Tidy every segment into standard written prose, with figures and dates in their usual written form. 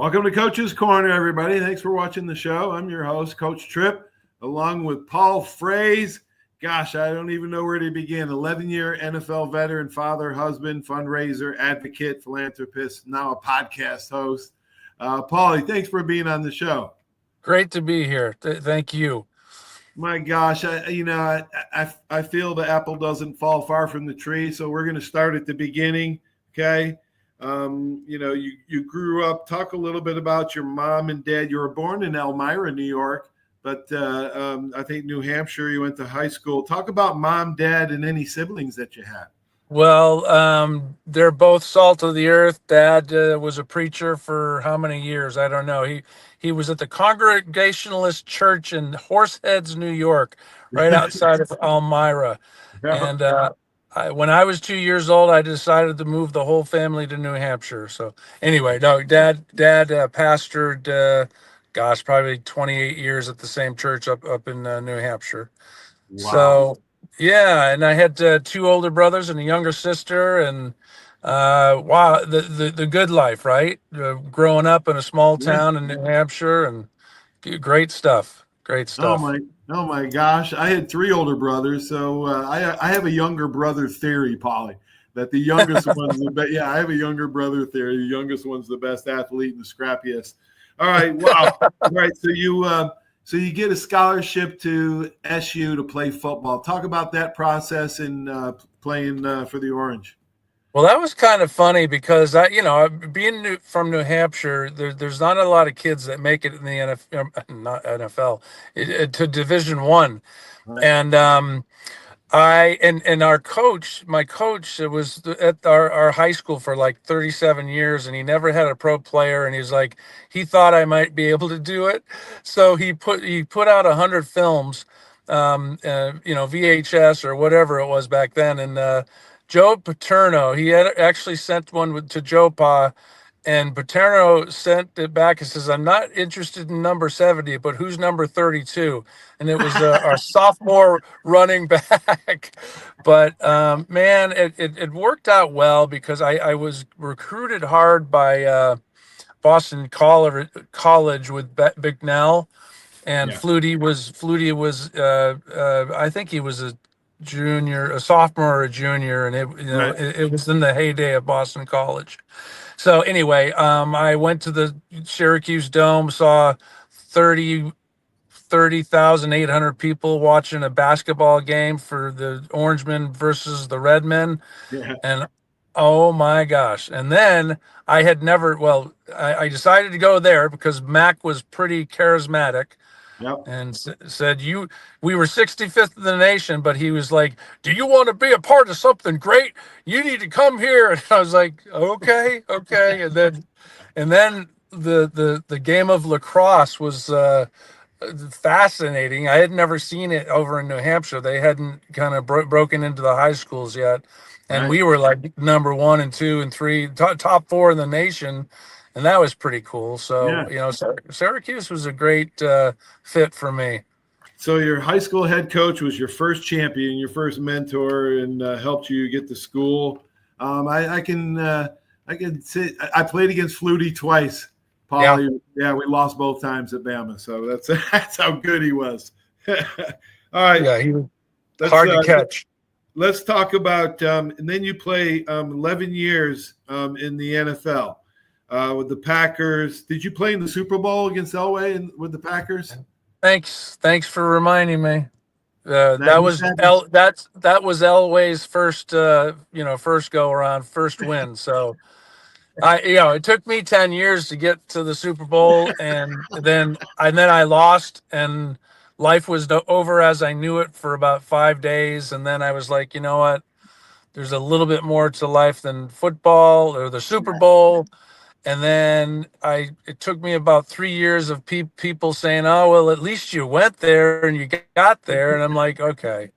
Welcome to Coach's Corner, everybody. Thanks for watching the show. I'm your host, Coach Tripp, along with Paul Frase. Gosh, I don't even know where to begin. 11-year NFL veteran, father, husband, fundraiser, advocate, philanthropist, now a podcast host. Paulie, thanks for being on the show. Great to be here. Thank you. My gosh, I feel the apple doesn't fall far from the tree, so we're going to start at the beginning, okay? You grew up. Talk a little bit about your mom and dad. You were born in Elmira, New York, but I think New Hampshire. You went to high school. Talk about mom, dad, and any siblings that you had. Well, they're both salt of the earth. Dad was a preacher for how many years? I don't know. He was at the Congregationalist Church in Horseheads, New York, right outside of Elmira, and when I was 2 years old, I decided to move the whole family to New Hampshire. So anyway, no, dad pastored, probably 28 years at the same church up in New Hampshire. Wow. So yeah, and I had two older brothers and a younger sister, and wow, the good life, right? Growing up in a small town in New Hampshire, and great stuff. Great stuff. Oh my gosh! I had three older brothers, so I have a younger brother theory, Polly. That the youngest one's the best. Yeah, I have a younger brother theory. The youngest one's the best athlete and the scrappiest. All right, wow. All right, so you get a scholarship to SU to play football. Talk about that process in playing for the Orange. Well, that was kind of funny because being from New Hampshire, there's not a lot of kids that make it in the NFL, to Division I, right. And my coach was at our high school for like 37 years, and he never had a pro player, and he thought I might be able to do it, so he put out 100 films, VHS or whatever it was back then, and Joe Paterno, he had actually sent one to Joe Pa, and Paterno sent it back and says, "I'm not interested in number 70, but who's number 32?" And it was our sophomore running back. But man, it worked out well because I was recruited hard by Boston College with Bicknell, and Flutie was I think he was a sophomore or a junior, and it was in the heyday of Boston College. So anyway, I went to the Syracuse Dome, saw 30,800 people watching a basketball game for the Orangemen versus the Redmen, and oh my gosh! And then I I decided to go there because Mac was pretty charismatic. Yep. And said, we were 65th in the nation, but he was like, "Do you want to be a part of something great? You need to come here." And I was like, okay. And then the game of lacrosse was fascinating. I had never seen it over in New Hampshire. They hadn't kind of broken into the high schools yet. And we were like number 1 and 2 and 3, top 4 in the nation. And that was pretty cool. So, Syracuse was a great fit for me. So your high school head coach was your first champion, your first mentor, and helped you get to school. I can say I played against Flutie twice. Paul, yeah, we lost both times at Bama. So that's how good he was. All right. Yeah, he was hard to catch. Let's talk about and then you play 11 years in the NFL. With the Packers. Did you play in the Super Bowl against Elway with the Packers? Thanks for reminding me. That was Elway's first first go around, first win. So it took me 10 years to get to the Super Bowl, and then I lost, and life was over as I knew it for about 5 days, and then I was like, you know what? There's a little bit more to life than football or the Super Bowl. And then it took me about 3 years of people saying, "Oh, well, at least you went there and you got there." And I'm like, okay,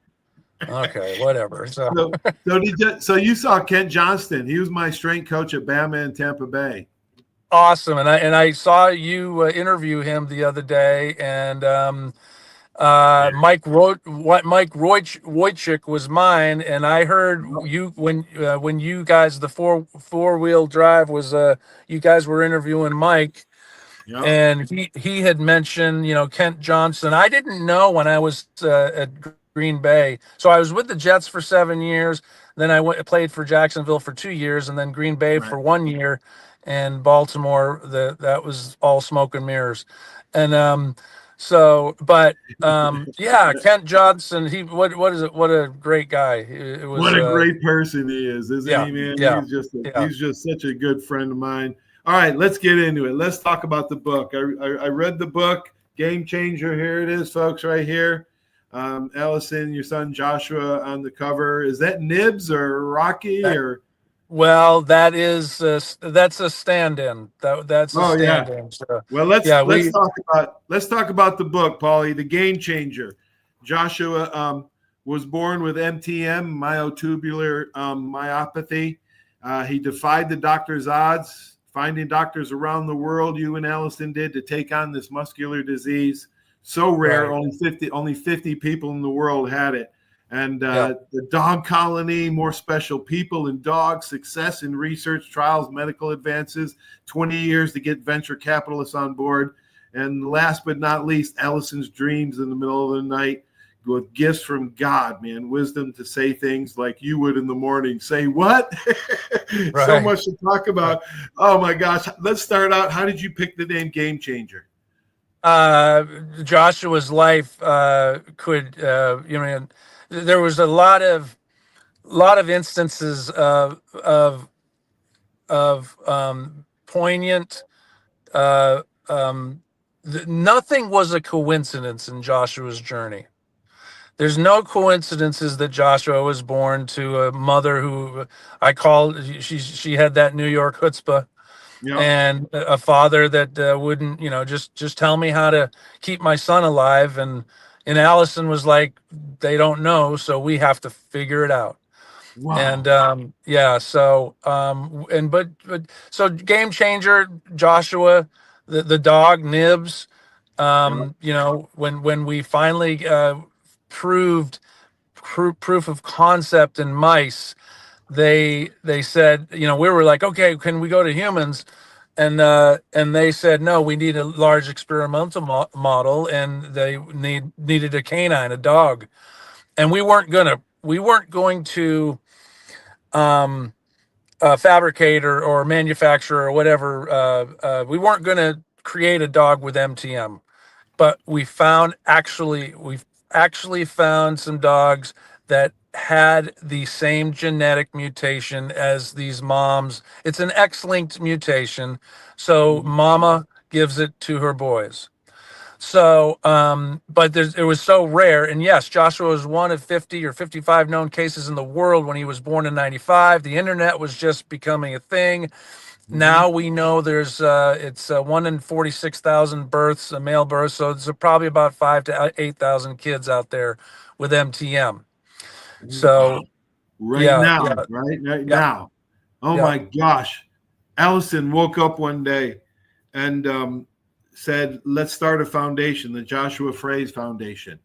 whatever. So you saw Kent Johnston. He was my strength coach at Bama in Tampa Bay. Awesome. And I saw you interview him the other day, and Mike Wojcik was mine, and I heard you when you guys, the four-wheel drive was you guys were interviewing Mike. Yeah. and he had mentioned, Kent Johnson. I didn't know when I was at Green Bay. So I was with the Jets for 7 years. Then played for Jacksonville for 2 years, and then Green Bay Right. for 1 year, and Baltimore. That was all smoke and mirrors, and yeah, Kent Johnson. What is it? What a great guy. It was What a great person he is, isn't yeah, he, man? yeah, yeah. He's just such a good friend of mine. All right, let's get into it. Let's talk about the book. I read the book, Game Changer. Here it is, folks, right here. Allison, your son Joshua on the cover. Is that Nibs or Rocky That, or? well, that's a stand-in. That's a Oh yeah. stand-in. So, Well, yeah, let's talk about the book, Paulie, the Game Changer. Joshua was born with MTM, myotubular myopathy. He defied the doctor's odds, finding doctors around the world. You and Allison did to take on this muscular disease. So rare, right. only 50 people in the world had it. And Yeah. the dog colony, more special people and dogs, success in research, trials, medical advances, 20 years to get venture capitalists on board. And last but not least, Allison's dreams in the middle of the night with gifts from God, man, wisdom to say things like you would in the morning. Say what? Right. So much to talk about. Oh my gosh. Let's start out. How did you pick the name Game Changer? Joshua's life there was a lot of instances of poignant. Uh, Nothing was a coincidence in Joshua's journey. There's no coincidences that Joshua was born to a mother who I call she had that New York chutzpah, Yeah. and a father that wouldn't, just tell me how to keep my son alive. And Allison was like, they don't know, so we have to figure it out. And Wow. yeah, so and but so Game Changer, Joshua, the dog Nibs. Yeah. When we finally proved proof of concept in mice, they said, we were like, okay, can we go to humans? And they said, no, we need a large experimental model, and they needed a canine, a dog. And we weren't going to fabricate or manufacture or whatever. We weren't going to create a dog with MTM, but we've actually found some dogs that had the same genetic mutation as these moms. It's an X-linked mutation, so Mhm. mama gives it to her boys. So, but it was so rare. And yes, Joshua was one of 50 or 55 known cases in the world when he was born in 95. The internet was just becoming a thing. Mhm. Now we know it's 1 in 46,000 births, male births. So there's probably about 5 to 8,000 kids out there with MTM. Wow. So Right yeah, now, yeah, right yeah, now. Oh yeah, my gosh. Allison woke up one day and said, let's start a foundation, the Joshua Frase Foundation,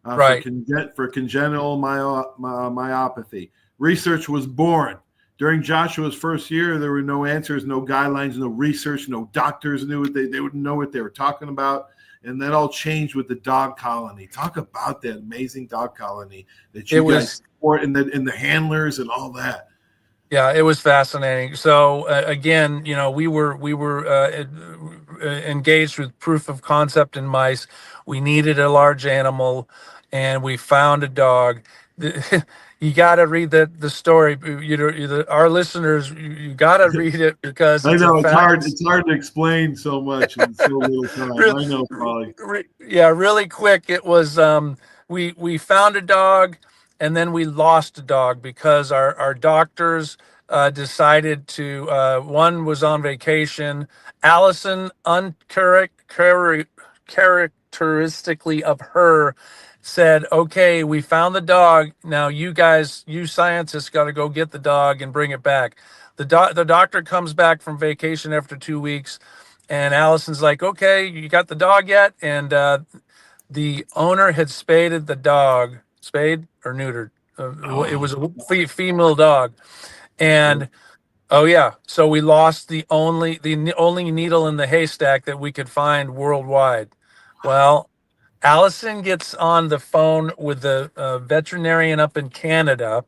right. for congenital myopathy. Research was born. During Joshua's first year, there were no answers, no guidelines, no research, no doctors knew what they wouldn't know what they were talking about. And that all changed with the dog colony. Talk about that amazing dog colony that It you guys was support, and the handlers and all that. Yeah, it was fascinating. So again, we were engaged with proof of concept in mice. We needed a large animal, and we found a dog. You got to read the story. Our listeners, you got to read it because I it's a know it's hard. fast. It's hard to explain so much in so little time. Re- I know, Polly. yeah, really quick. It was we found a dog, and then we lost a dog because our doctors decided to. One was on vacation. Allison, uncharacteristically of her, said, "Okay, we found the dog. Now you guys, you scientists, got to go get the dog and bring it back." The doctor comes back from vacation after 2 weeks, and Allison's like, "Okay, you got the dog yet?" And the owner had spaded the dog, spayed or neutered. It Oh, was a female dog, and Oh yeah. So we lost the only needle in the haystack that we could find worldwide. Well, Allison gets on the phone with the veterinarian up in Canada.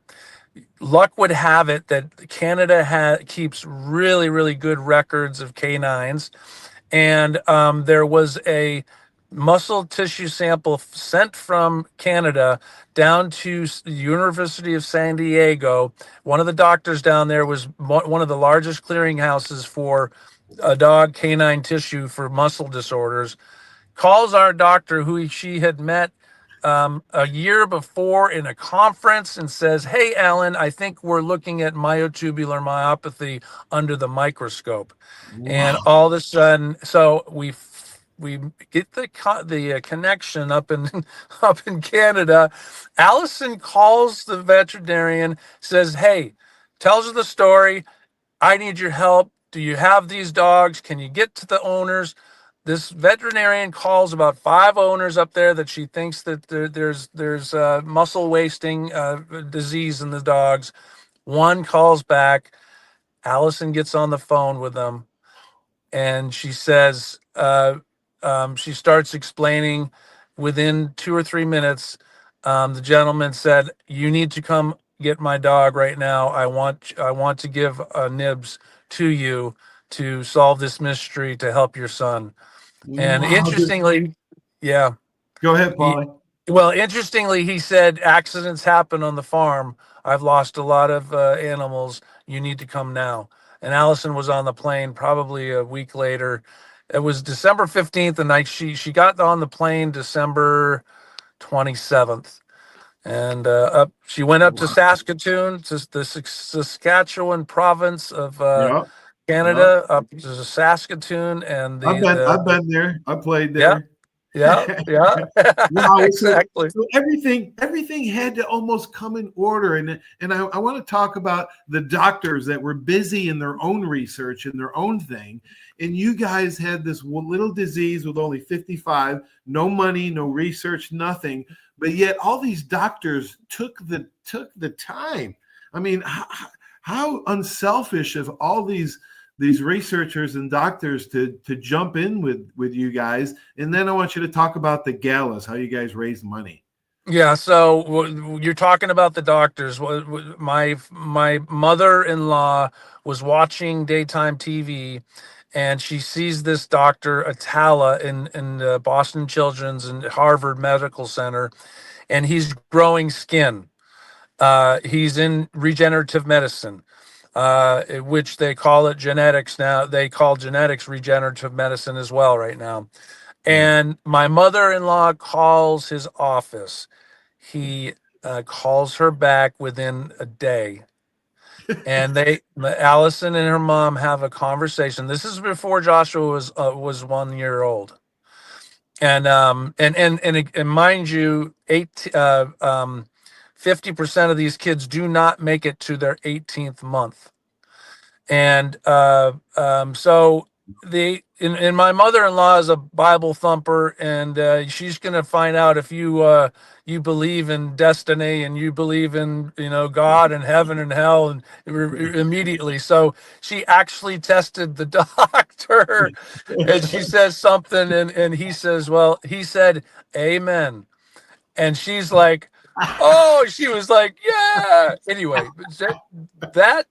Luck would have it that Canada keeps really, really good records of canines, and there was a muscle tissue sample sent from Canada down to the University of San Diego. One of the doctors down there was one of the largest clearinghouses for dog canine tissue for muscle disorders. Calls our doctor, who she had met a year before in a conference, and says, "Hey, Alan, I think we're looking at myotubular myopathy under the microscope." And Wow. all of a sudden, so we get the connection up in up in Canada. Allison calls the veterinarian, says, "Hey," tells her the story. "I need your help. Do you have these dogs? Can you get to the owners?" This veterinarian calls about 5 owners up there that she thinks that there's muscle wasting disease in the dogs. One calls back. Allison gets on the phone with them, and she says, she starts explaining. Within 2 or 3 minutes, the gentleman said, "You need to come get my dog right now. I want to give nibs to you to solve this mystery to help your son." And Wow. interestingly, yeah, Go ahead, he, Paulie. well, interestingly, he said accidents happen on the farm. I've lost a lot of animals. You need to come now. And Allison was on the plane probably a week later. It was December 15th, and she got on the plane December 27th. And she went up to Wow. Saskatoon, to the Saskatchewan province of Yeah. Yeah. Canada, up to Saskatoon, and I've been there. I played yeah, there. yeah, yeah, Wow. exactly. So everything had to almost come in order. And I want to talk about the doctors that were busy in their own research and their own thing. And you guys had this little disease with only 55, no money, no research, nothing. But yet all these doctors took the time. I mean, how unselfish of all these researchers and doctors to jump in with you guys. And then I want you to talk about the galas, how you guys raise money. Yeah, so you're talking about the doctors. My mother-in-law was watching daytime TV, and she sees this doctor Atala in Boston Children's and Harvard Medical Center, and he's growing skin. He's in regenerative medicine, which they call it genetics now. They call genetics regenerative medicine as well right now. Yeah. And my mother-in-law calls his office. He calls her back within a day, and Allison and her mom have a conversation. This is before Joshua was 1 year old, and mind you, 50% of these kids do not make it to their 18th month. And so and my mother-in-law is a Bible thumper, and she's going to find out if you believe in destiny, and you believe in God and heaven and hell, and immediately. So she actually tested the doctor, and she says something, and he says, well, he said amen, and she's like, oh, she was like, yeah. Anyway, that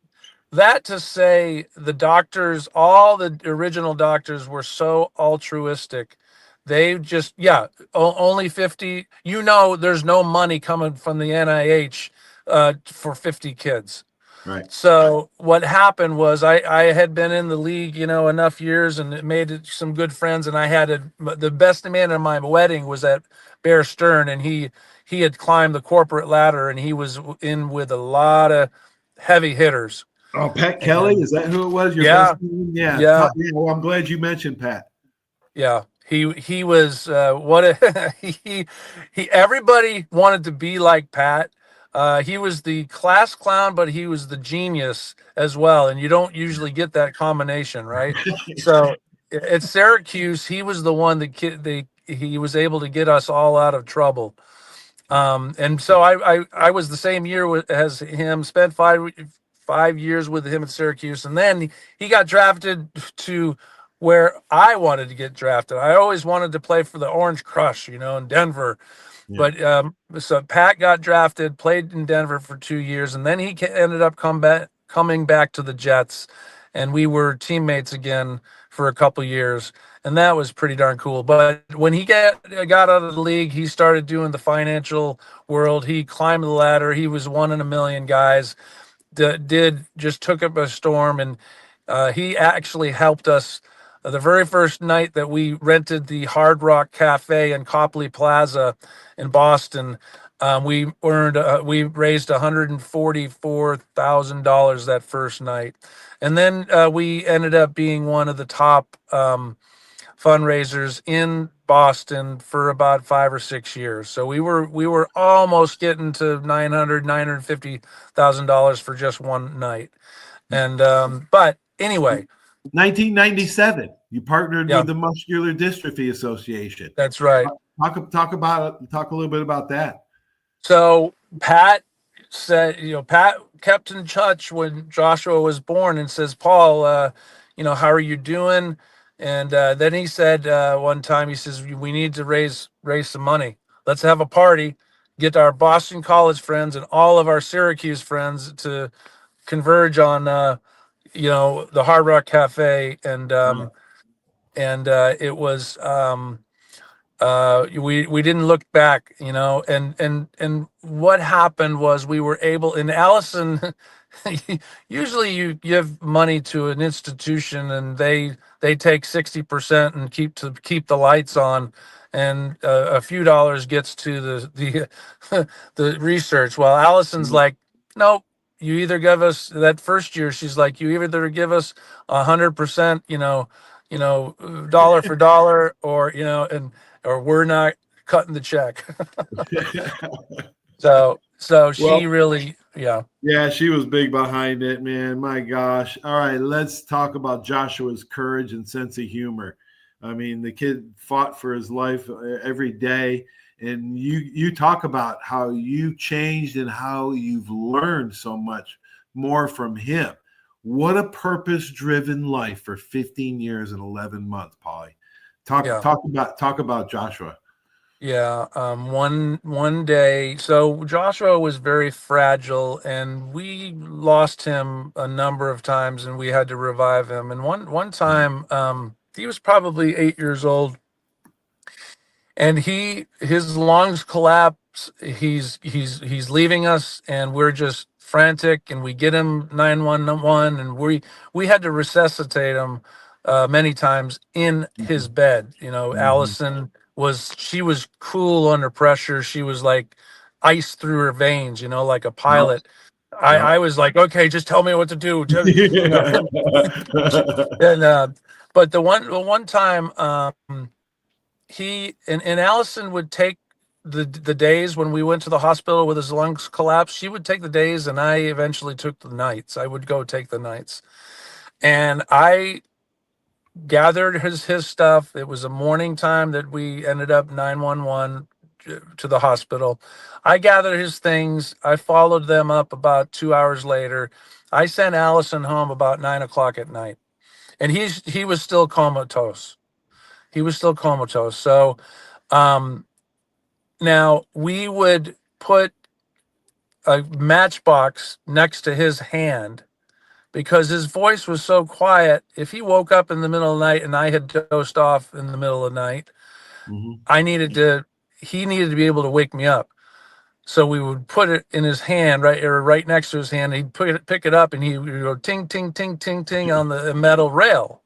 that to say, the doctors, all the original doctors, were so altruistic. They just, yeah, only 50. There's no money coming from the NIH for 50 kids. Right. So what happened was I had been in the league, enough years, and made some good friends. And I had the best man at my wedding was at Bear Stern, and he had climbed the corporate ladder, and he was in with a lot of heavy hitters. Oh, Pat Kelly, And is that who it was? Your best yeah, man? Yeah. yeah, Yeah. Well, I'm glad you mentioned Pat. yeah. He was what a, he everybody wanted to be like Pat. He was the class clown, but he was the genius as well, and you don't usually get that combination, right? So at Syracuse, he was the one that he was able to get us all out of trouble. And so I was the same year as him. Spent 5 years with him at Syracuse, and then he got drafted to where I wanted to get drafted. I always wanted to play for the Orange Crush, in Denver. Yeah. But so Pat got drafted, played in Denver for 2 years, and then he ended up coming back to the Jets, and we were teammates again for a couple years, and that was pretty darn cool. But when he got out of the league, he started doing the financial world. He climbed the ladder. He was one in a million guys. Just took up a storm, and he actually helped us. The very first night that we rented the Hard Rock Cafe in Copley Plaza in Boston, we raised $144,000 that first night, and then we ended up being one of the top fundraisers in Boston for about 5 or 6 years. So we were almost getting to $950,000 for just one night, and but anyway. 1997, you partnered Yeah, with the Muscular Dystrophy Association. that's right. Talk a little bit about that. So Pat said, Pat kept in touch when Joshua was born and says, Paul, how are you doing? And then he said one time, he says, we need to raise some money. Let's have a party, get our Boston College friends and all of our Syracuse friends to converge on, the Hard Rock Cafe. And it was, we didn't look back, and what happened was we were able, in Allison, usually you give money to an institution and they take 60% and keep the lights on, and a few dollars gets to the research. Well, Allison's like, nope, you either give us, that first year she's like, you either give us 100%, dollar for dollar, or we're not cutting the check. So she Well, really, yeah. Yeah, she was big behind it, man. My gosh. All right, let's talk about Joshua's courage and sense of humor. I mean, the kid fought for his life every day, and you talk about how you changed and how you've learned so much more from him. What a purpose-driven life for 15 years and 11 months, Polly. Talk Yeah. talk about Joshua. Yeah, one day, so Joshua was very fragile, and we lost him a number of times, and we had to revive him. And one time, he was probably 8 years old, and his lungs collapse. He's leaving us, and we're just frantic, and we get him 911, and we had to resuscitate him many times in his bed. Mhm. Allison she was cool under pressure. She was like ice through her veins, like a Yep. pilot. Yep. I was like, okay, just tell me what to do. Yeah. And but the one time, and Allison would take the days when we went to the hospital with his lungs collapsed. She would take the days, and I eventually took the nights. I would go take the nights, and I gathered his stuff. It was a morning time that we ended up 911 to the hospital. I gathered his things. I followed them up about 2 hours later. I sent Allison home about 9 o'clock at night, and he was still comatose. He was still comatose. So um, now we would put a matchbox next to his hand because his voice was so quiet. If he woke up in the middle of the night and I had dozed off in the middle of the night, Mhm. he needed to be able to wake me up. So we would put it in his hand, right next to his hand. He'd pick it up, and he would go ting, ting, ting, ting, ting on the metal rail.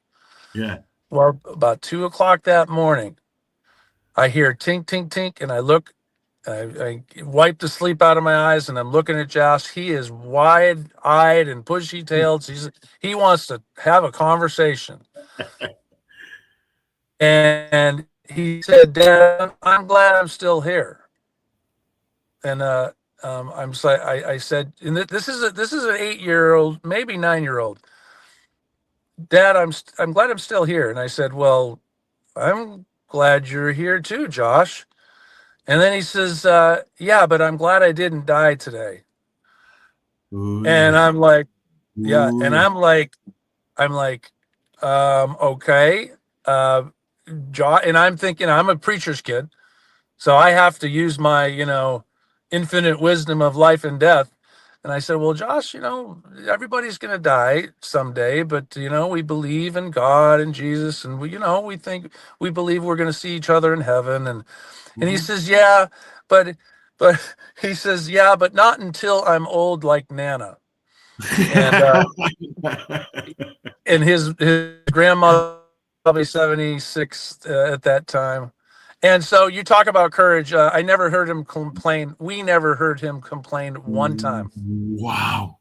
Yeah. Well, about 2 o'clock that morning, I hear tink, tink, tink, and I look. I wipe the sleep out of my eyes, and I'm looking at Josh. He is wide-eyed and bushy-tailed. He wants to have a conversation. And he said, "Dad, I'm glad I'm still here." And I said, and this is an 8-year-old, maybe 9-year-old. Dad, I'm glad I'm still here. And I said, well, I'm glad you're here too, Josh. And then he says, yeah, but I'm glad I didn't die today. Ooh, And yeah. I'm like, Yeah. And Ooh. I'm like, okay. Uh, and I'm thinking I'm a preacher's kid. So I have to use my, infinite wisdom of life and death. And I said, well, Josh, everybody's going to die someday, but, we believe in God and Jesus. And we believe we're going to see each other in heaven. And he Mhm. says, yeah, but, but he says, yeah, but not until I'm old like Nana. And, and his grandmother probably 76 at that time. And so you talk about courage. I never heard him complain. We never heard him complain one time. Wow.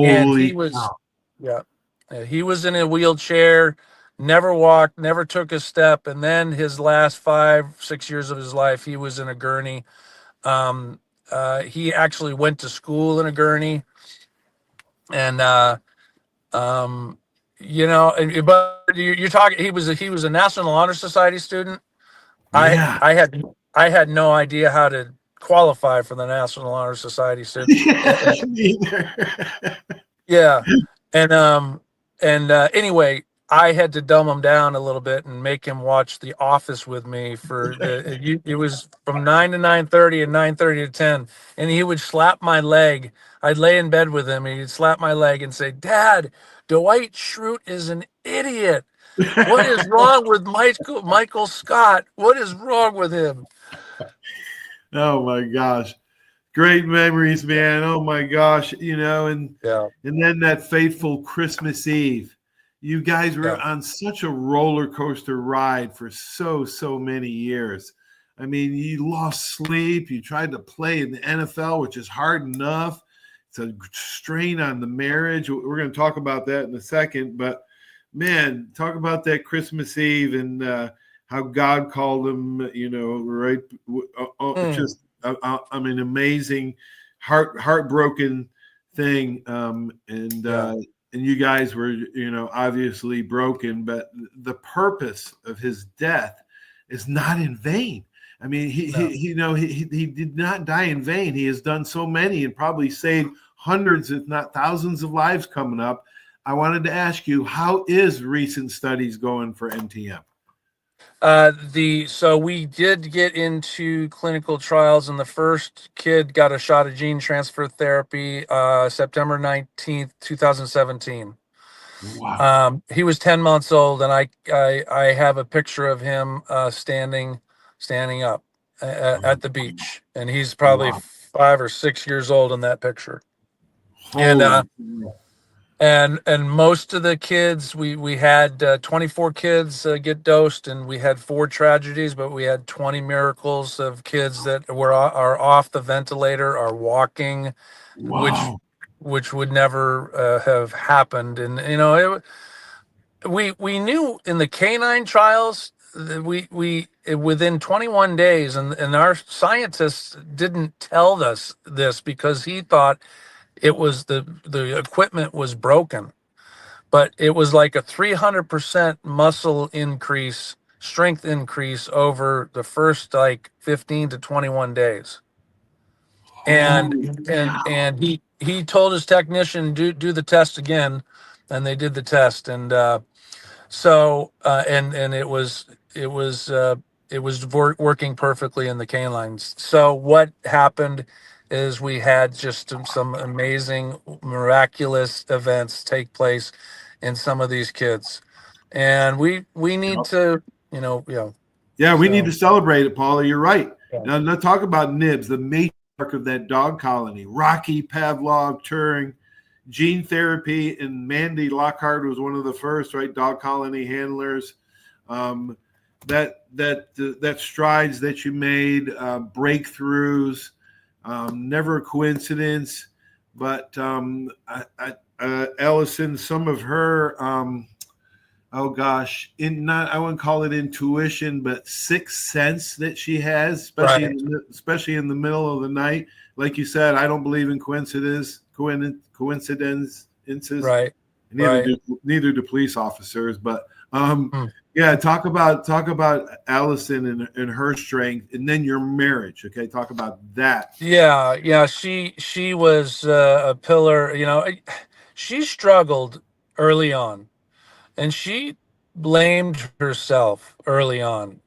And he Holy was, cow. yeah, he was in a wheelchair, never walked, never took a step. And then his last 5, 6 years of his life, he was in a gurney. He actually went to school in a gurney. And, Um, but you're talking. He was a National Honor Society student. I Yeah. I had I had no idea how to qualify for the National Honor Society student. Yeah, neither. Yeah, and anyway, I had to dumb him down a little bit and make him watch The Office with me for it was from 9 to 9:30 and 9:30 to 10, and he would slap my leg. I'd lay in bed with him, and he'd slap my leg and say, "Dad, Dwight Schrute is an idiot. What is wrong with Michael Scott? What is wrong with him?" Oh my gosh. Great memories, man. Oh my gosh. Yeah, And then that fateful Christmas Eve. You guys were yeah, on such a roller coaster ride for so many years. I mean, you lost sleep. You tried to play in the NFL, which is hard enough. It's a strain on the marriage. We're going to talk about that in a second. But man, talk about that Christmas Eve and how God called them, right? mm, Just, I mean, amazing, heartbroken thing. yeah, And you guys were, obviously broken, but the purpose of his death is not in vain. I mean, no. he did not die in vain. He has done so many and probably saved hundreds, if not thousands, of lives coming up. I wanted to ask you, how is recent studies going for NTM? So we did get into clinical trials, and the first kid got a shot of gene transfer therapy September 19th, 2017. Wow. He was 10 months old, and I have a picture of him standing up at the beach, and he's probably Wow. 5 or 6 years old in that picture. And Holy. and most of the kids, we had 24 kids get dosed, and we had 4 tragedies, but we had 20 miracles of kids that are off the ventilator, are walking, which Wow. would never have happened. And we knew in the canine trials that we within 21 days, and our scientists didn't tell us this because he thought it was the equipment was broken, but it was like a 300% muscle increase, strength increase over the first like 15 to 21 days. And Holy cow. and he told his technician, do the test again, and they did the test. And and it was working perfectly in the canines. So what happened is we had just some amazing miraculous events take place in some of these kids, and we need to, Yeah, we need to so celebrate it, Paula. You're right. yeah, Now, let's talk about Nibs, the matriarch of that dog colony. Rocky, Pavlov, Turing, gene therapy, and Mandy Lockhart was one of the first, right? Dog colony handlers. Um, that strides that you made, breakthroughs, never a coincidence. But Ellison, some of her oh gosh, I wouldn't call it intuition, but sixth sense that she has, right, especially in the middle of the night. Like you said, I don't believe in coincidences. right, Neither right. do police officers. But Hmm. yeah, talk about Allison and her strength, and then your marriage. Okay, talk about that. Yeah, yeah. She was a pillar. she struggled early on, and she blamed herself early on,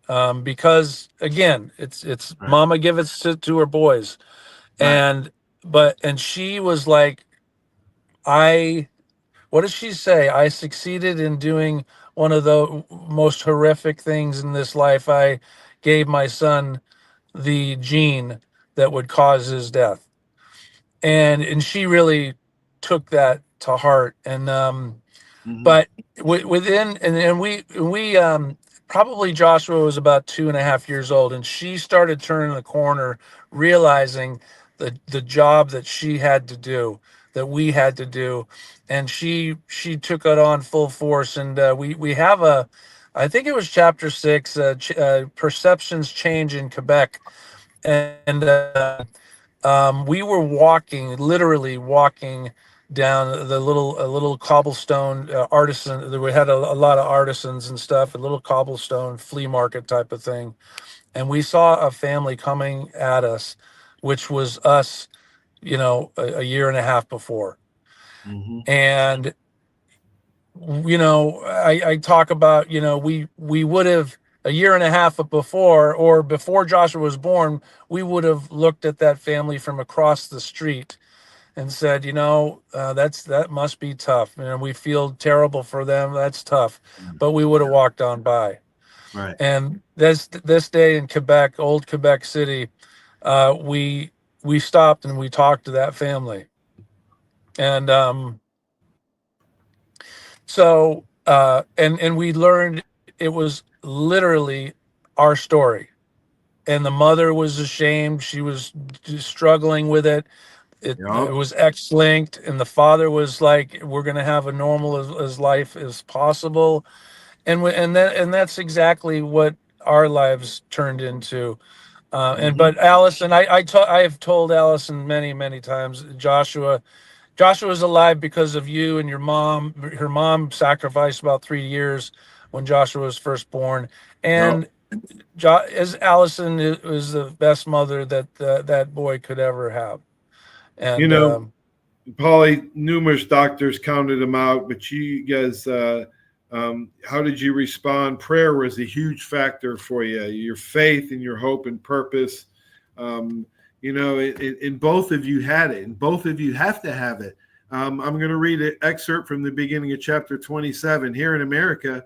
because again, it's Right. mama give it to her boys, Right. and and she was like, I what does she say? I succeeded in doing one of the most horrific things in this life. I gave my son the gene that would cause his death, and she really took that to heart. And Hmm. but within and we probably Joshua was about 2.5 years old, and she started turning the corner, realizing the job that she had to do, that we had to do, and she took it on full force. And we have a, I think it was chapter 6, perceptions change in Quebec. And we were walking, literally walking down the little, a little cobblestone artisan. We had a lot of artisans and stuff, a little cobblestone flea market type of thing, and we saw a family coming at us, which was us, a year and a half before. Hmm. And I talk about, we would have, a year and a half before, or before Joshua was born, we would have looked at that family from across the street and said, that must be tough. We feel terrible for them. That's tough. But we would have walked on by. Right. And this day in Quebec, old Quebec City, we stopped and we talked to that family. And and we learned it was literally our story. And the mother was ashamed. She was struggling with it. It Yep. was X-linked, and the father was like, "We're going to have a normal as life as possible," and that's exactly what our lives turned into. And Hmm. but Allison, I have told Allison many times, Joshua is alive because of you and your mom. Her mom sacrificed about 3 years when Joshua was first born, Yep. and as Allison was the best mother that that boy could ever have. You And know, Polly, numerous doctors counted him out, but you guys, how did you respond? Prayer was a huge factor for you, your faith and your hope and purpose. Um, and both of you had it, and both of you have to have it. I'm going to read an excerpt from the beginning of chapter 27. Here in America,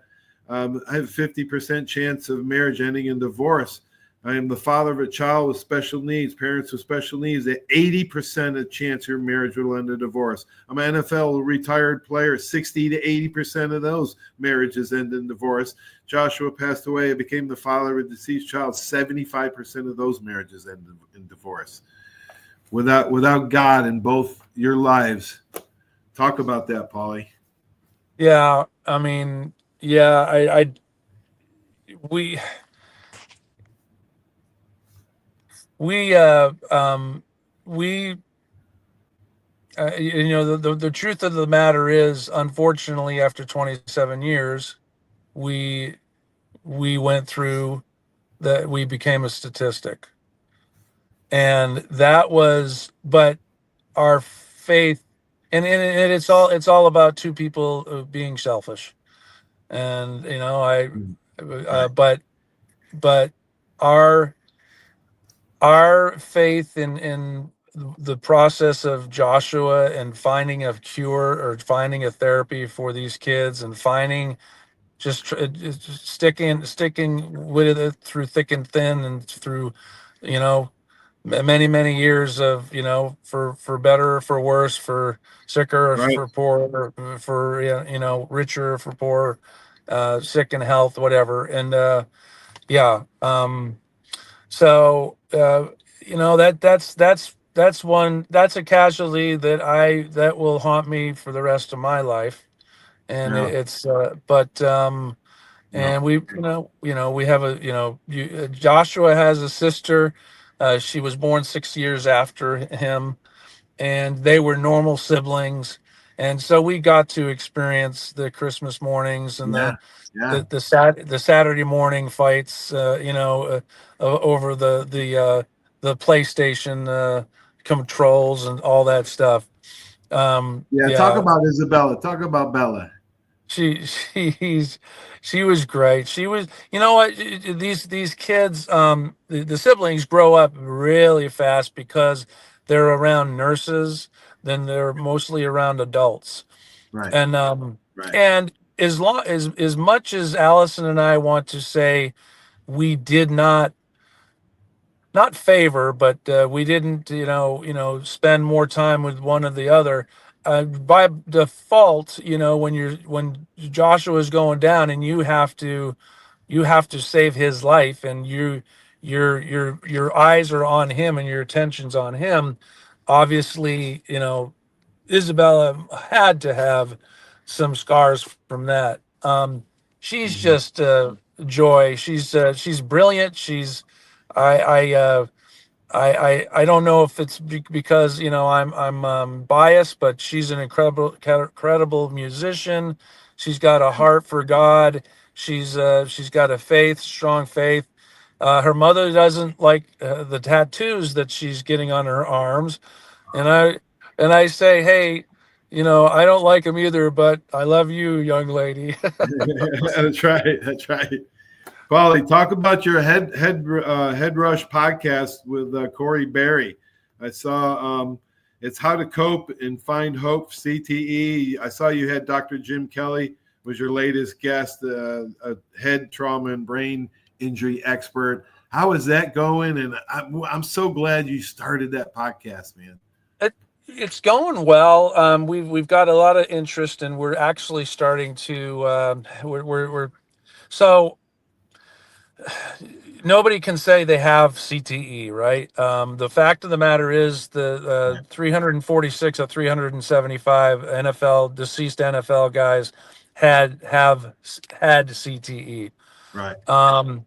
I have a 50% chance of marriage ending in divorce. I am the father of a child with special needs, parents with special needs. At 80% of chance your marriage will end in divorce. I'm an NFL retired player. 60 to 80% of those marriages end in divorce. Joshua passed away. I became the father of a deceased child. 75% of those marriages end in divorce. Without God in both your lives. Talk about that, Polly. yeah, I mean, yeah, we we we the truth of the matter is, unfortunately, after 27 years, we we went through that, we became a statistic. And that was, but our faith, and it's all about two people being selfish. And Right. but but our our faith in the process of Joshua, and finding a cure or finding a therapy for these kids, and finding just sticking with it through thick and thin, and through, you know many years of, for better or for worse, for sicker or Right. for poor, or for, richer or for poor, sick in health, whatever. And yeah so that's one, that's a casualty that will haunt me for the rest of my life. And Yeah. it's but Yeah. and we, we have Joshua has a sister. She was born 6 years after him, and they were normal siblings. And so we got to experience the Christmas mornings, and Yeah. Yeah. the Saturday morning fights, over the PlayStation controls and all that stuff. Yeah, talk Yeah, about Isabella. Talk about Bella. she she's she was great. She was, you know what, these kids, the siblings grow up really fast because they're around nurses, then they're mostly around adults. Right, And right. and as much as Allison and I want to say we did not favor, but we didn't, spend more time with one or the other. By default, when Joshua is going down and you have to save his life, and your eyes are on him and your attention's on him. Obviously, Isabella had to have some scars from that. She's Mhm. just joy. She's brilliant. I I uh, I don't know if it's because I'm biased, but she's an incredible musician. She's got a heart for God. She's got a strong faith. Her mother doesn't like the tattoos that she's getting on her arms, and I say, hey, I don't like them either, but I love you, young lady. That's right. That's right. Polly, talk about your head rush podcast with Corey Berry. I saw it's how to cope and find hope. CTE. I saw you had Dr. Jim Kelly was your latest guest, a head trauma and brain injury expert. How is that going? And I'm so glad you started that podcast, man. It's going well. We've got a lot of interest, and we're actually starting to we're so nobody can say they have CTE, right? The fact of the matter is the Right. 346 of 375 NFL deceased NFL guys had CTE. Right. Um,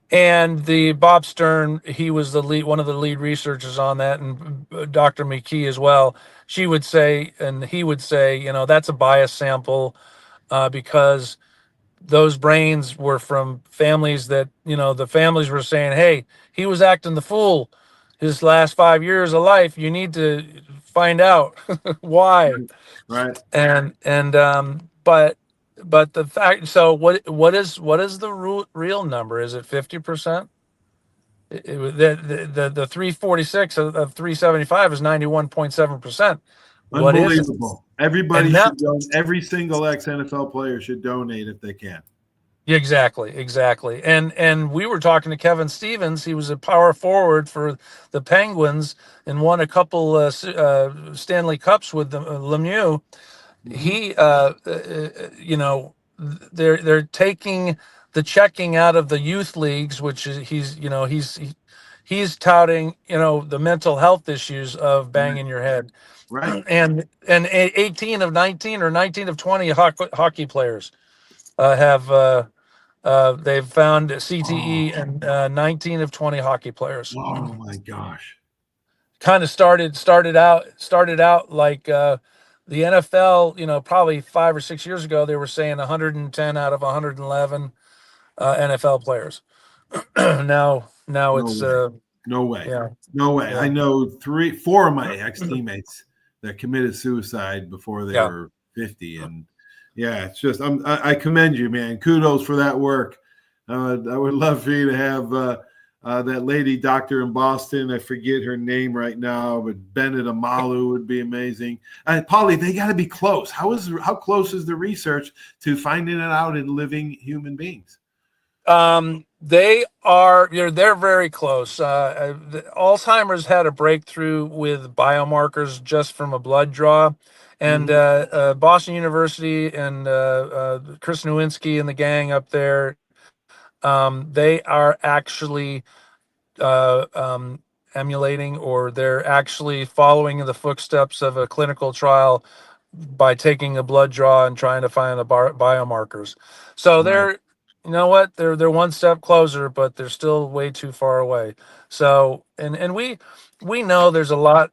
and the Bob Stern, he was one of the lead researchers on that, and Dr. McKee as well. She would say, and he would say, that's a bias sample, because those brains were from families that, the families were saying, hey, he was acting the fool his last 5 years of life. You need to find out why. Right. But the fact, so what is the real number? Is it 50%? The 346 of 375 is 91.7%. What is it? Unbelievable. Everybody And now, should donate. Every single ex NFL player should donate if they can. exactly. And we were talking to Kevin Stevens. He was a power forward for the Penguins and won a couple Stanley Cups with Lemieux. Hmm. He they're taking the checking out of the youth leagues, which is he's touting the mental health issues of Right. banging your head. Right. And 18 of 19 or 19 of 20 hockey players have they've found Oh, CTE, and 19 of 20 hockey players. oh my gosh. Kind of started out like the NFL, probably 5 or 6 years ago, they were saying 110 out of 111 NFL players. Now No it's way. No way. yeah, No way. I yeah, know four of my ex teammates that committed suicide before they yeah. were 50. And yeah, it's just, I commend you, man. Kudos for that work. I would love for you to have that lady doctor in Boston. I forget her name right now, but Bennett Amalu would be amazing. Polly, they got to be close. How close is the research to finding it out in living human beings? They're very close. Alzheimer's had a breakthrough with biomarkers just from a blood draw, and Mhm. Boston University and Chris Nowinski and the gang up there, they are actually emulating, or they're actually following in the footsteps of a clinical trial by taking a blood draw and trying to find the biomarkers. So Right. you know what, they're one step closer, but they're still way too far away. So and we know there's a lot.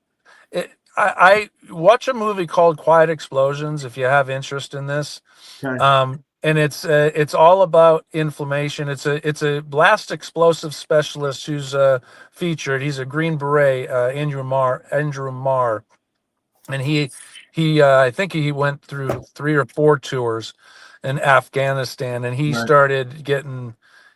I watch a movie called Quiet Explosions if you have interest in this. Okay. And it's all about inflammation. It's a blast explosive specialist who's featured. He's a Green Beret, Andrew Marr, and I think he went through 3 or 4 tours in Afghanistan, and Right.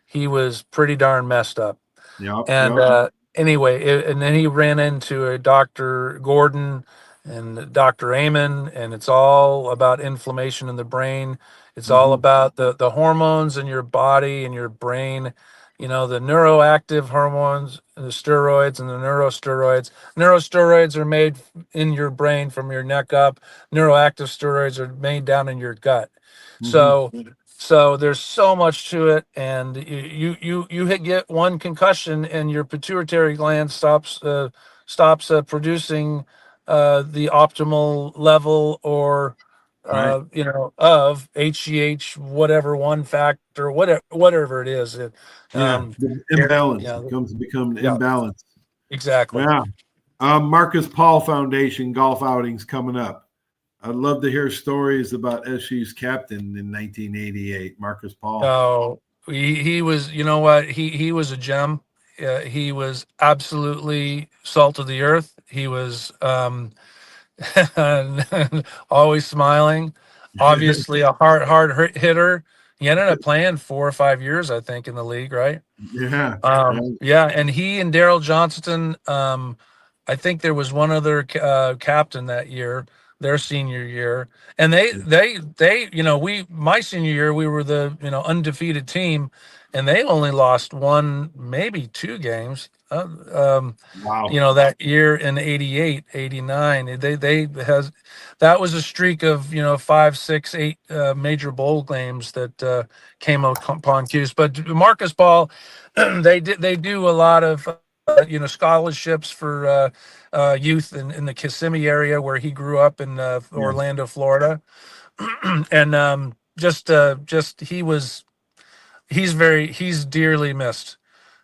he was pretty darn messed up. Yep. And Yep. anyway, and then he ran into a Dr. Gordon and Dr. Amen, and it's all about inflammation in the brain. It's all Hmm. about the hormones in your body and your brain. The neuroactive hormones, the steroids and the neurosteroids. Neurosteroids are made in your brain from your neck up. Neuroactive steroids are made down in your gut. Hmm. So there's so much to it, and get one concussion, and your pituitary gland stops producing the optimal level, or Right. of HGH, whatever one factor, whatever it is. Yeah. Um, The yeah, imbalance. It comes to become an yeah, imbalance. exactly. Yeah. Marcus Paul Foundation golf outings coming up. I'd love to hear stories about SU's captain in 1988, Marcus Paul. Oh, he was. You know what? He was a gem. He was absolutely salt of the earth. He was always smiling. Obviously, a hitter. He ended up playing 4 or 5 years, I think, in the league, right? Yeah. Right. Yeah, and he and Daryl Johnston. I think there was one other captain that year, their senior year, and we my senior year we were the undefeated team, and they only lost one, maybe 2 games. Wow. That year in 88, 89, they has that was a streak of 5, 6, 8 major bowl games that came upon Cuse. But Marcus Paul, they do a lot of scholarships for youth in the Kissimmee area where he grew up in Yeah. Orlando, Florida. And just he's dearly missed.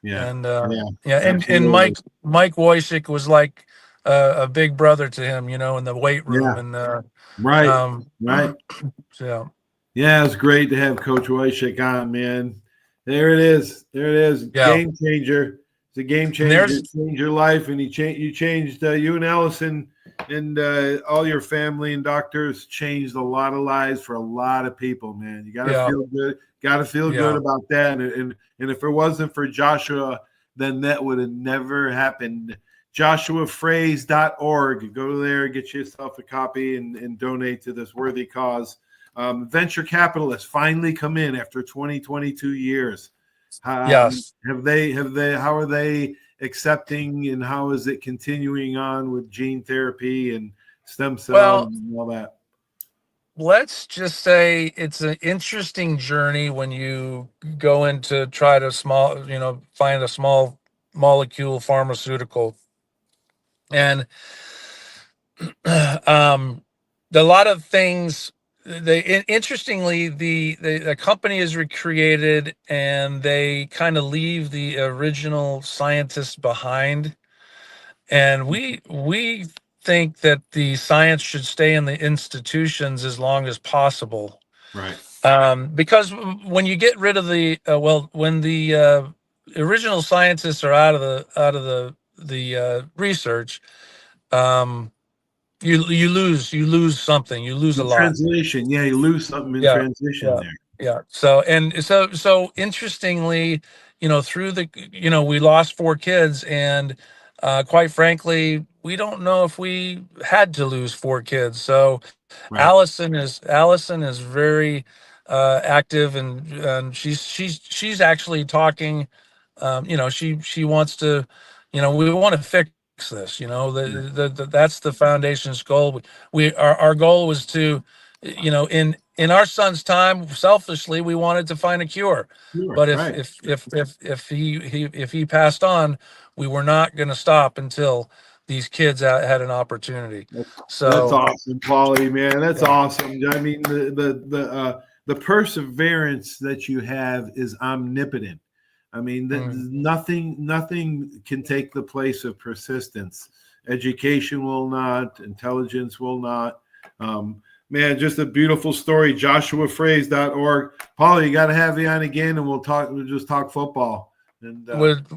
Yeah. And Yeah. yeah, and Absolutely. Mike Wojcik was like a big brother to him, in the weight room. Yeah. And Right. um Right. so Yeah, it's great to have Coach Wyshik on, man. There it is. There it is. yeah. Game changer. It's a game And changer. Changed your life, and you changed you and Allison and all your family and doctors changed a lot of lives for a lot of people, man. You got to yeah, feel good. Got to feel good yeah, about that. And if it wasn't for Joshua, then that would have never happened. JoshuaFrase.org. Go there, get yourself a copy, and donate to this worthy cause. Venture capitalists finally come in after 22 years. yes. How are they accepting, and how is it continuing on with gene therapy and stem cell Well, and all that? let's just say it's an interesting journey when you go into try to find a small molecule pharmaceutical. And um a lot of things, interestingly, the company is recreated, and they kind of leave the original scientists behind. And we think that the science should stay in the institutions as long as possible. Right. Because when you get rid of when the original scientists are out of the research, um, you lose something, you lose a In lot. translation, yeah, you lose something in Yeah, transition yeah, there. yeah. So interestingly, through we lost 4 kids, and quite frankly, we don't know if we had to lose 4 kids. So Right. Allison is very active, and she's actually talking. She wants to, we want to fix this. Yeah. That's the foundation's goal. Our goal was to, in our son's time, selfishly, we wanted to find a cure. Sure. But Right. if he passed on, we were not going to stop until these kids had an opportunity. That's So awesome, Paulie, man. That's yeah. awesome. I mean, the perseverance that you have is omnipotent. I mean, Mm. nothing can take the place of persistence. Education will not. Intelligence will not. Man, just a beautiful story. JoshuaFrase.org. Paulie, you got to have you on again, and we'll just talk football. And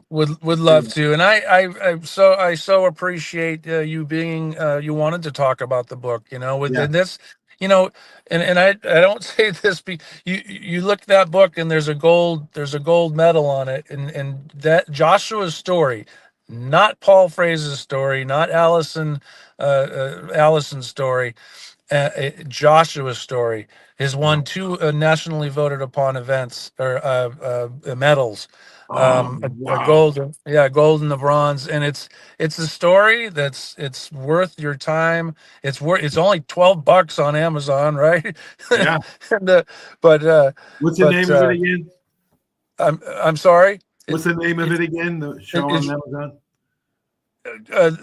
Would love to. And I so appreciate you being you wanted to talk about the book, with yeah, this, and I don't say this you look at that book and there's a gold medal on it, and that Joshua's story, not Paul Frase's story, not Allison's story, Joshua's story has won two nationally voted upon events or medals, oh a wow, gold, yeah, gold and the bronze, and it's a story it's worth your time. It's only $12 on Amazon, right? yeah. and, but What's the but name of it again? I'm sorry. What's the name of it again? The show on It's Amazon?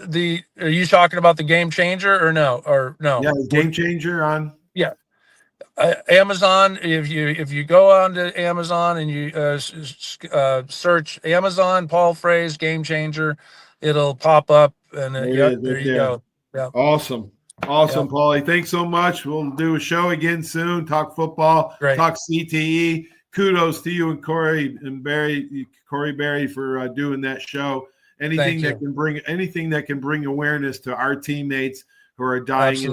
the Are you talking about the Game Changer or no Yeah, Game Changer on. Yeah. Amazon. If you go on to Amazon and you search Amazon Paul Frase Game Changer, it'll pop up, and There it yep, is, there right you there. go. Yeah, Awesome. yeah, Paulie. Thanks so much. We'll do a show again soon. Talk football, great. talk CTE. Kudos to you and Corey Berry for doing that show. Anything Thank that can bring awareness to our teammates who are dying at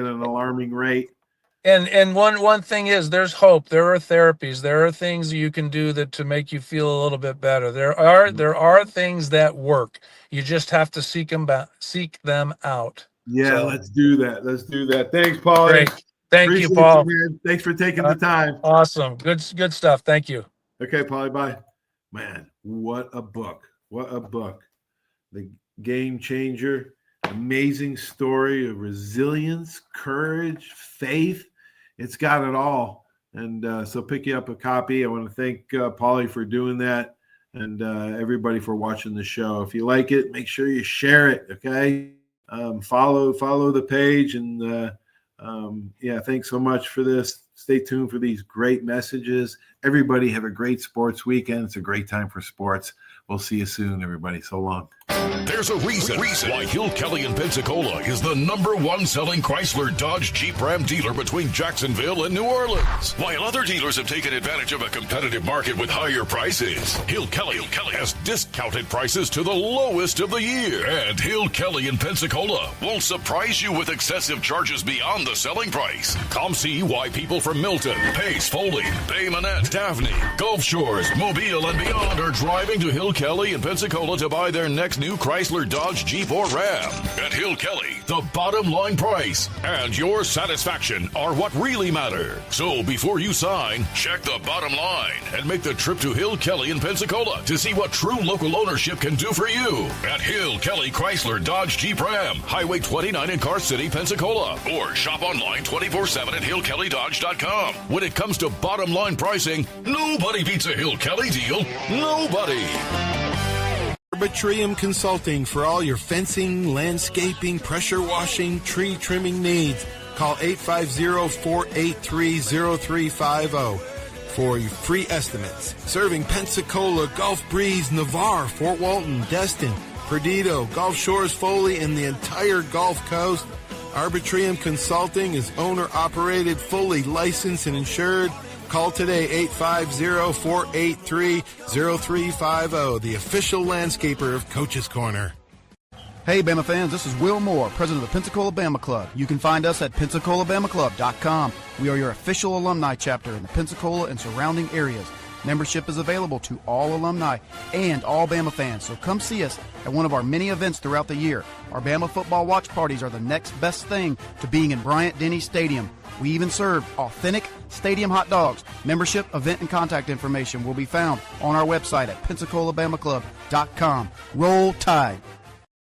an alarming rate. And one thing is, there's hope. There are therapies. There are things you can do to make you feel a little bit better. There are things that work. You just have to seek them out. Yeah, So, let's do that. Thanks, Paulie. great. Thank Appreciate you, Paul. man. Thanks for taking the time. Awesome. Good stuff. Thank you. Okay, Paulie, bye. Man, what a book. What a book. The Game Changer. Amazing story of resilience, courage, faith. It's got it all. And so pick you up a copy. I want to thank Paulie for doing that, and everybody for watching the show. If you like it, make sure you share it, okay? Follow the page. And yeah, thanks so much for this. Stay tuned for these great messages. Everybody have a great sports weekend. It's a great time for sports. We'll see you soon, everybody. So long. There's a reason why Hill Kelly in Pensacola is the #1 selling Chrysler Dodge Jeep Ram dealer between Jacksonville and New Orleans. While other dealers have taken advantage of a competitive market with higher prices, Hill Kelly has discounted prices to the lowest of the year. And Hill Kelly in Pensacola won't surprise you with excessive charges beyond the selling price. Come see why people from Milton, Pace, Foley, Bay Minette, Daphne, Gulf Shores, Mobile, and beyond are driving to Hill Kelly in Pensacola to buy their next new Chrysler, Dodge, Jeep, or Ram. At Hill Kelly, the bottom line price and your satisfaction are what really matter. So before you sign, check the bottom line and make the trip to Hill Kelly in Pensacola to see what true local ownership can do for you. At Hill Kelly Chrysler, Dodge, Jeep, Ram, Highway 29 in Car City, Pensacola. Or shop online 24/7 at hillkellydodge.com. When it comes to bottom line pricing, nobody beats a Hill Kelly deal. Nobody. Arbitrium Consulting for all your fencing, landscaping, pressure washing, tree trimming needs. Call 850-483-0350 for your free estimates. Serving Pensacola, Gulf Breeze, Navarre, Fort Walton, Destin, Perdido, Gulf Shores, Foley, and the entire Gulf Coast. Arbitrium Consulting is owner-operated, fully licensed and insured. Call today, 850-483-0350, the official landscaper of Coach's Corner. Hey, Bama fans, this is Will Moore, president of the Pensacola Bama Club. You can find us at PensacolaBamaClub.com. We are your official alumni chapter in the Pensacola and surrounding areas. Membership is available to all alumni and all Bama fans, so come see us at one of our many events throughout the year. Our Bama football watch parties are the next best thing to being in Bryant-Denny Stadium. We even serve authentic stadium hot dogs. Membership, event, and contact information will be found on our website at PensacolaBamaClub.com. Roll Tide.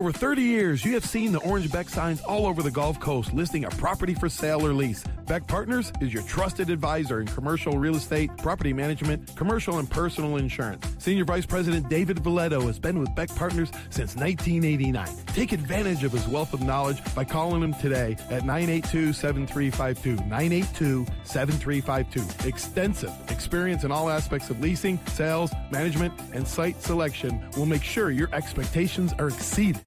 Over 30 years, you have seen the orange Beck signs all over the Gulf Coast listing a property for sale or lease. Beck Partners is your trusted advisor in commercial real estate, property management, commercial and personal insurance. Senior Vice President David Valletto has been with Beck Partners since 1989. Take advantage of his wealth of knowledge by calling him today at 982-7352. 982-7352. Extensive experience in all aspects of leasing, sales, management, and site selection will make sure your expectations are exceeded.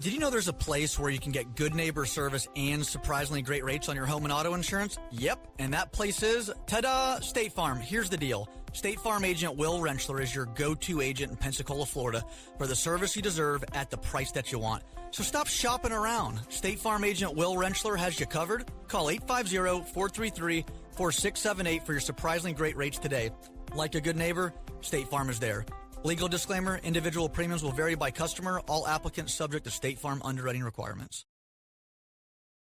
Did you know there's a place where you can get good neighbor service and surprisingly great rates on your home and auto insurance? Yep, and that place is, ta-da, State Farm. Here's the deal. State Farm agent Will Rentschler is your go-to agent in Pensacola, Florida for the service you deserve at the price that you want. So stop shopping around. State Farm agent Will Rentschler has you covered. Call 850-433-4678 for your surprisingly great rates today. Like a good neighbor, State Farm is there. Legal disclaimer, individual premiums will vary by customer. All applicants subject to State Farm underwriting requirements.